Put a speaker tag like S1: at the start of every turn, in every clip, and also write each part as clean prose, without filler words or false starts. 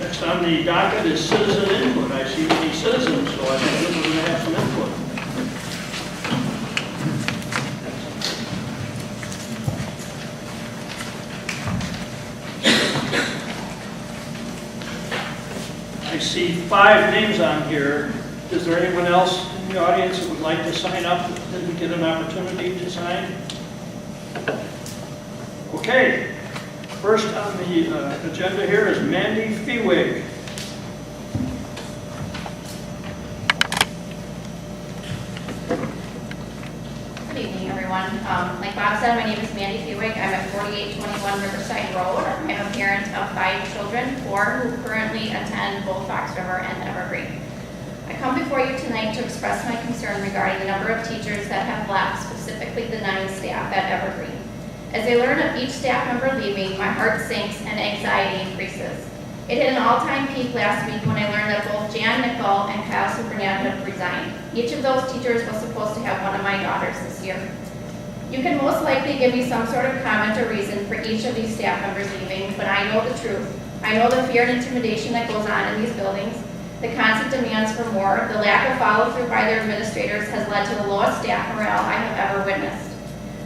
S1: Next on the docket is citizen input. I see many citizens, so I think we're going to have some input. I see 5 names on here. Is there anyone else in the audience that would like to sign up that didn't get an opportunity to sign? Okay. First on the agenda here is Mandy Fewig.
S2: Good evening, everyone. Like Bob said, my name is Mandy Fewig. I'm at 4821 Riverside Road. I'm a parent of 5 children, 4 who currently attend both Fox River and Evergreen. I come before you tonight to express my concern regarding the number of teachers that have left, specifically the 9 staff at Evergreen. As I learn of each staff member leaving, my heart sinks and anxiety increases. It hit an all-time peak last week when I learned that both Jan Nickel and Kyle Supernat had resigned. Each of those teachers was supposed to have one of my daughters this year. You can most likely give me some sort of comment or reason for each of these staff members leaving, but I know the truth. I know the fear and intimidation that goes on in these buildings, the constant demands for more, the lack of follow-through by their administrators has led to the lowest staff morale I have ever witnessed.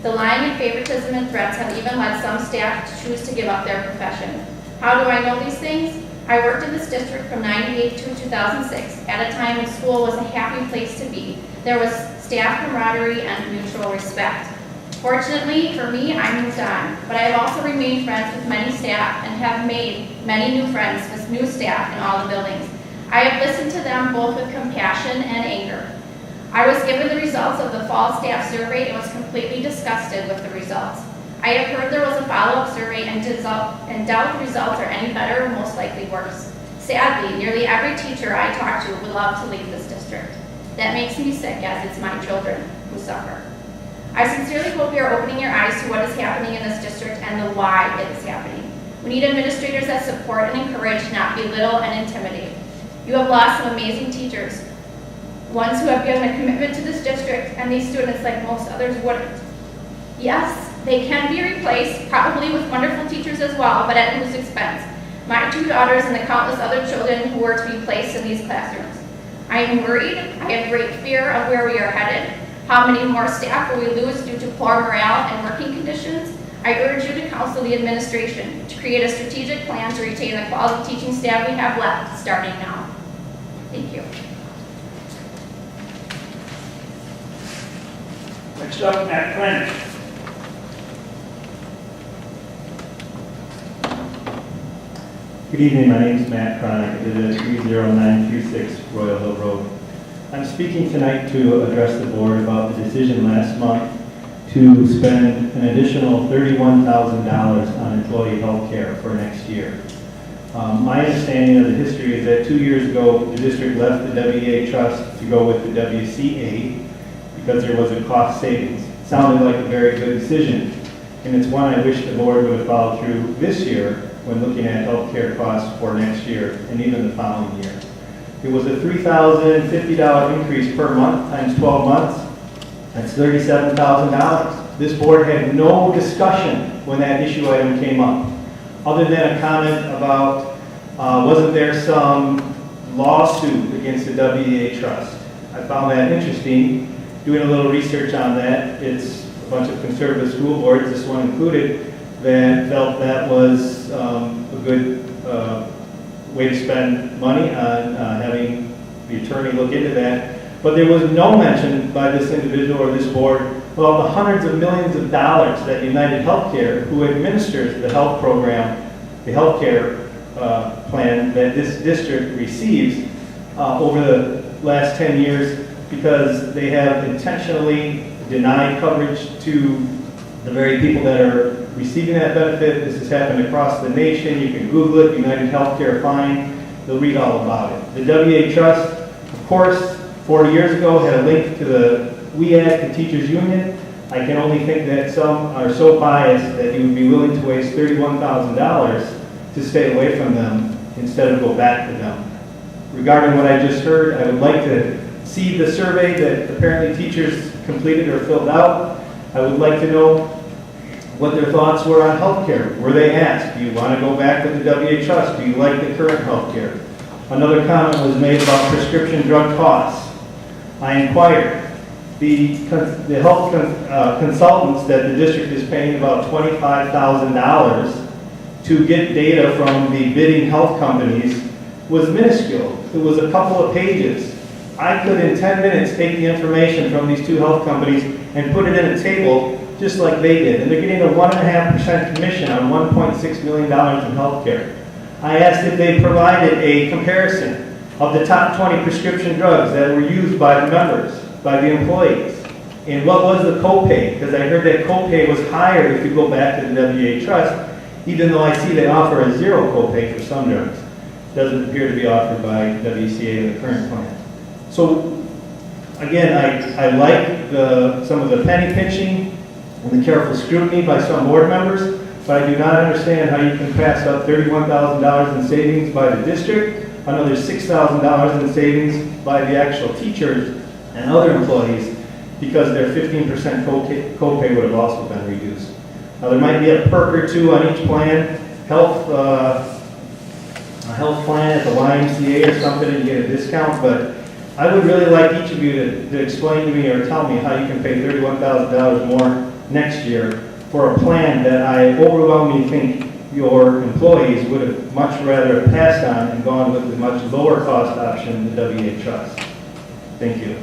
S2: The lying and favoritism and threats have even led some staff to choose to give up their profession. How do I know these things? I worked in this district from '98 to 2006, at a time when school was a happy place to be. There was staff camaraderie and mutual respect. Fortunately for me, I moved on, but I have also remained friends with many staff and have made many new friends with new staff in all the buildings. I have listened to them both with compassion and anger. I was given the results of the fall staff survey and was completely disgusted with the results. I have heard there was a follow-up survey and doubt the results are any better or most likely worse. Sadly, nearly every teacher I talk to would love to leave this district. That makes me sick, as it's my children who suffer. I sincerely hope you are opening your eyes to what is happening in this district and the why it is happening. We need administrators that support and encourage, not belittle and intimidate. You have lost some amazing teachers, ones who have given a commitment to this district and these students like most others wouldn't. Yes, they can be replaced, probably with wonderful teachers as well, but at whose expense? My 2 daughters and the countless other children who were to be placed in these classrooms. I am worried. I have great fear of where we are headed. How many more staff will we lose due to poor morale and working conditions? I urge you to counsel the administration to create a strategic plan to retain the quality teaching staff we have left, starting now. Thank you.
S1: Next up, Matt Cranch.
S3: Good evening, my name is Matt Cronick. I live at 30926 Royal Hill Road. I'm speaking tonight to address the board about the decision last month to spend an additional $31,000 on employee health care for next year. My understanding of the history is that 2 years ago, the district left the WEA trust to go with the WCA because there was a cost savings. It sounded like a very good decision, and it's one I wish the board would have followed through this year when looking at health care costs for next year and even the following year. It was a $3,050 increase per month times 12 months. That's $37,000. This board had no discussion when that issue item came up, other than a comment about wasn't there some lawsuit against the WEA trust. I found that interesting. Doing a little research on that, it's a bunch of conservative school boards, this one included, that felt that was a good way to spend money on having the attorney look into that. But there was no mention by this individual or this board about the hundreds of millions of dollars that United Healthcare, who administers the health program, the health care plan that this district receives over the last 10 years, because they have intentionally denied coverage to the very people that are receiving that benefit. This has happened across the nation. You can Google it, United Healthcare Fine. They'll read all about it. The WEA Trust, of course, 40 years ago had a link to the WEAC, the teachers union. I can only think that some are so biased that you would be willing to waste $31,000 to stay away from them instead of go back to them. Regarding what I just heard, I would like to see the survey that apparently teachers completed or filled out. I would like to know what their thoughts were on healthcare. Were they asked, do you want to go back with the WA Trust? Do you like the current healthcare? Another comment was made about prescription drug costs. I inquired. The health consultants that the district is paying about $25,000 to get data from the bidding health companies was minuscule. It was a couple of pages. I could in 10 minutes take the information from these two health companies and put it in a table just like they did. And they're getting a 1.5% commission on $1.6 million in healthcare. I asked if they provided a comparison of the top 20 prescription drugs that were used by the members, by the employees. And what was the copay? Because I heard that copay was higher if you go back to the WA Trust, even though I see they offer a zero copay for some drugs. Doesn't appear to be offered by WCA in the current plan. So, again, I like some of the penny pinching and the careful scrutiny by some board members, but I do not understand how you can pass up $31,000 in savings by the district, another $6,000 in savings by the actual teachers and other employees, because their 15% copay would have also been reduced. Now, there might be a perk or two on each plan, a health plan at the YMCA or something, and you get a discount, but I would really like each of you to explain to me or tell me how you can pay $31,000 more next year for a plan that I overwhelmingly think your employees would have much rather passed on and gone with the much lower cost option, the WA Trust. Thank you.